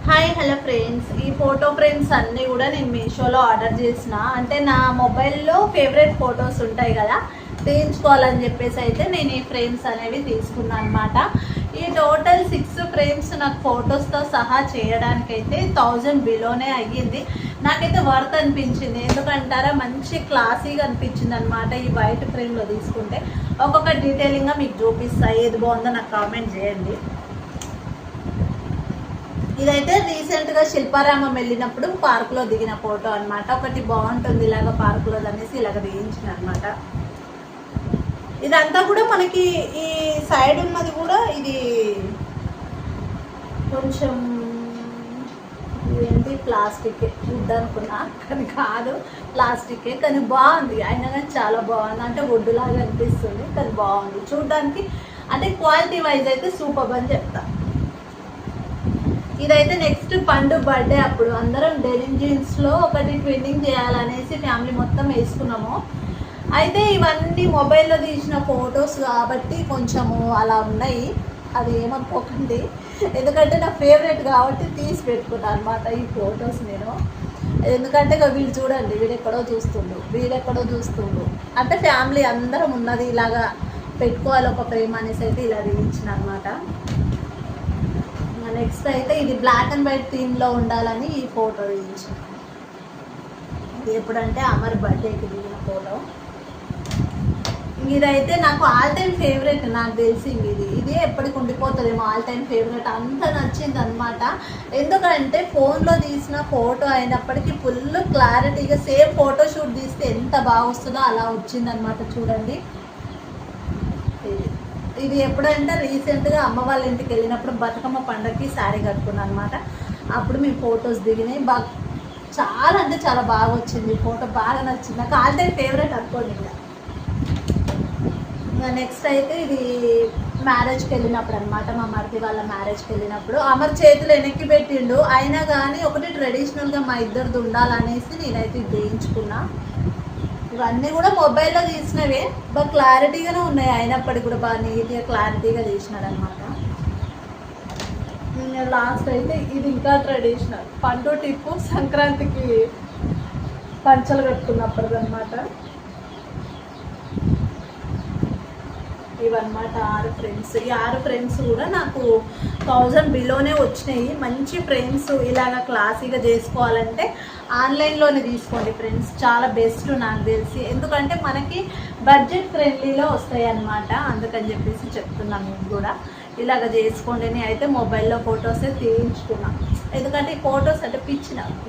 Hi hello friends, ఈ photo frames అన్నీ కూడా నేను మీషోలో ఆర్డర్ చేసిన. అంటే నా మొబైల్లో ఫేవరెట్ ఫొటోస్ ఉంటాయి కదా, తీయించుకోవాలని చెప్పేసి అయితే నేను ఈ ఫ్రేమ్స్ అనేవి తీసుకున్నాను అనమాట. ఈ టోటల్ 6 ఫ్రేమ్స్ నాకు ఫొటోస్తో సహా చేయడానికైతే 1000 బిలోనే అయ్యింది. నాకైతే వర్త్ అనిపించింది. ఎందుకంటారా, మంచి క్లాసీగా అనిపించింది అనమాట. ఈ వైట్ ఫ్రేమ్లో తీసుకుంటే ఒక్కొక్క డీటెయిలింగ్గా మీకు చూపిస్తా. ఏది బాగుందో నాకు కామెంట్ చేయండి. ఇదైతే రీసెంట్గా శిల్పారామం వెళ్ళినప్పుడు పార్క్లో దిగిన ఫోటో అనమాట. ఒకటి బాగుంటుంది ఇలాగ పార్క్లో అనేసి ఇలాగ వేయించిన అనమాట. ఇదంతా కూడా మనకి ఈ సైడ్ ఉన్నది కూడా ఇది కొంచెం ఏంటి ప్లాస్టిక్ వుడ్ అనుకున్నా, కానీ కాదు ప్లాస్టికే. కానీ బాగుంది, అయినా కానీ చాలా బాగుంది. అంటే వుడ్లాగా అనిపిస్తుంది, కానీ బాగుంది చూడడానికి. అంటే క్వాలిటీ వైజ్ అయితే సూపర్ అని చెప్తా. ఇదైతే నెక్స్ట్ పండు బర్త్డే అప్పుడు అందరం డెనిమ్ జీన్స్లో ఒకటి ట్విన్నింగ్ చేయాలనేసి ఫ్యామిలీ మొత్తం వేసుకున్నాము. అయితే ఇవన్నీ మొబైల్లో తీసిన ఫొటోస్ కాబట్టి కొంచెము అలా ఉన్నాయి, అది ఏమనుకోకండి. ఎందుకంటే నా ఫేవరెట్ కాబట్టి తీసి పెట్టుకున్నాను అనమాట ఈ ఫొటోస్ నేను. ఎందుకంటే వీళ్ళు చూడండి, వీడెక్కడో చూస్తుండు అంటే ఫ్యామిలీ అందరం ఉన్నది ఇలాగా పెట్టుకోవాలి ఒక ఫ్రేమ్ అనేసి అయితే ఇలా తీయించిన అనమాట. నెక్స్ట్ అయితే ఇది బ్లాక్ అండ్ వైట్ థీమ్లో ఉండాలని ఈ ఫోటో తీయించిన. ఇది ఎప్పుడంటే అమర్ బర్త్డేకి దిగిన ఫోటో. ఇదైతే నాకు ఆల్ టైమ్ ఫేవరెట్, నాకు తెలిసి ఇది ఎప్పటికి ఉండిపోతుందేమో ఆల్ టైమ్ ఫేవరెట్. అంత నచ్చింది అనమాట. ఎందుకంటే ఫోన్లో తీసిన ఫోటో అయినప్పటికీ ఫుల్ క్లారిటీగా సేమ్ ఫోటో షూట్ తీస్తే ఎంత బాగా వస్తుందో అలా వచ్చిందనమాట. చూడండి, ఇది ఎప్పుడంటే రీసెంట్గా అమ్మ వాళ్ళ ఇంటికి వెళ్ళినప్పుడు బతుకమ్మ పండుగకి శారీ కట్టుకున్నాను అనమాట. అప్పుడు మేము ఫొటోస్ దిగినాయి. చాలా అంటే చాలా బాగా వచ్చింది ఫోటో, బాగా నచ్చింది నాకు. ఆల్ టైమ్ ఫేవరెట్ అనుకోండి. ఇంకా నెక్స్ట్ అయితే ఇది మ్యారేజ్కి వెళ్ళినప్పుడు అనమాట. మా మరిది వాళ్ళ మ్యారేజ్కి వెళ్ళినప్పుడు అమర్ చేతులు వెనక్కి పెట్టిండు, అయినా కానీ ఒకటి ట్రెడిషనల్గా మా ఇద్దరిది ఉండాలనేసి నేనైతే ఇది వేయించుకున్నా. ఇవన్నీ కూడా మొబైల్లో తీసినవే, బాగా క్లారిటీగానే ఉన్నాయి. అయినప్పటికీ కూడా బాగా నీట్గా క్లారిటీగా తీసినాడు అనమాట. లాస్ట్ అయితే ఇది ఇంకా ట్రెడిషనల్ పండు టిప్పు సంక్రాంతికి పంచలు కట్టుకున్నప్పుడు అనమాట. ఇవన్నమాట 6 ఫ్రేమ్స్. ఈ 6 ఫ్రేమ్స్ కూడా నాకు 1000 బిలోనే వచ్చినాయి. మంచి ఫ్రేమ్స్ ఇలాగా క్లాసీగా చేసుకోవాలంటే ఆన్లైన్లోనే తీసుకోండి ఫ్రెండ్స్, చాలా బెస్ట్ నాకు తెలిసి. ఎందుకంటే మనకి బడ్జెట్ ఫ్రెండ్లీలో వస్తాయి అన్నమాట. అందుకని చెప్పేసి చెప్తున్నాను మీకు కూడా ఇలాగ చేసుకోండి. నేను అయితే మొబైల్లో ఫొటోసే తీయించుకున్నాను, ఎందుకంటే ఈ ఫొటోస్ అంటే పిచ్చి నాకు.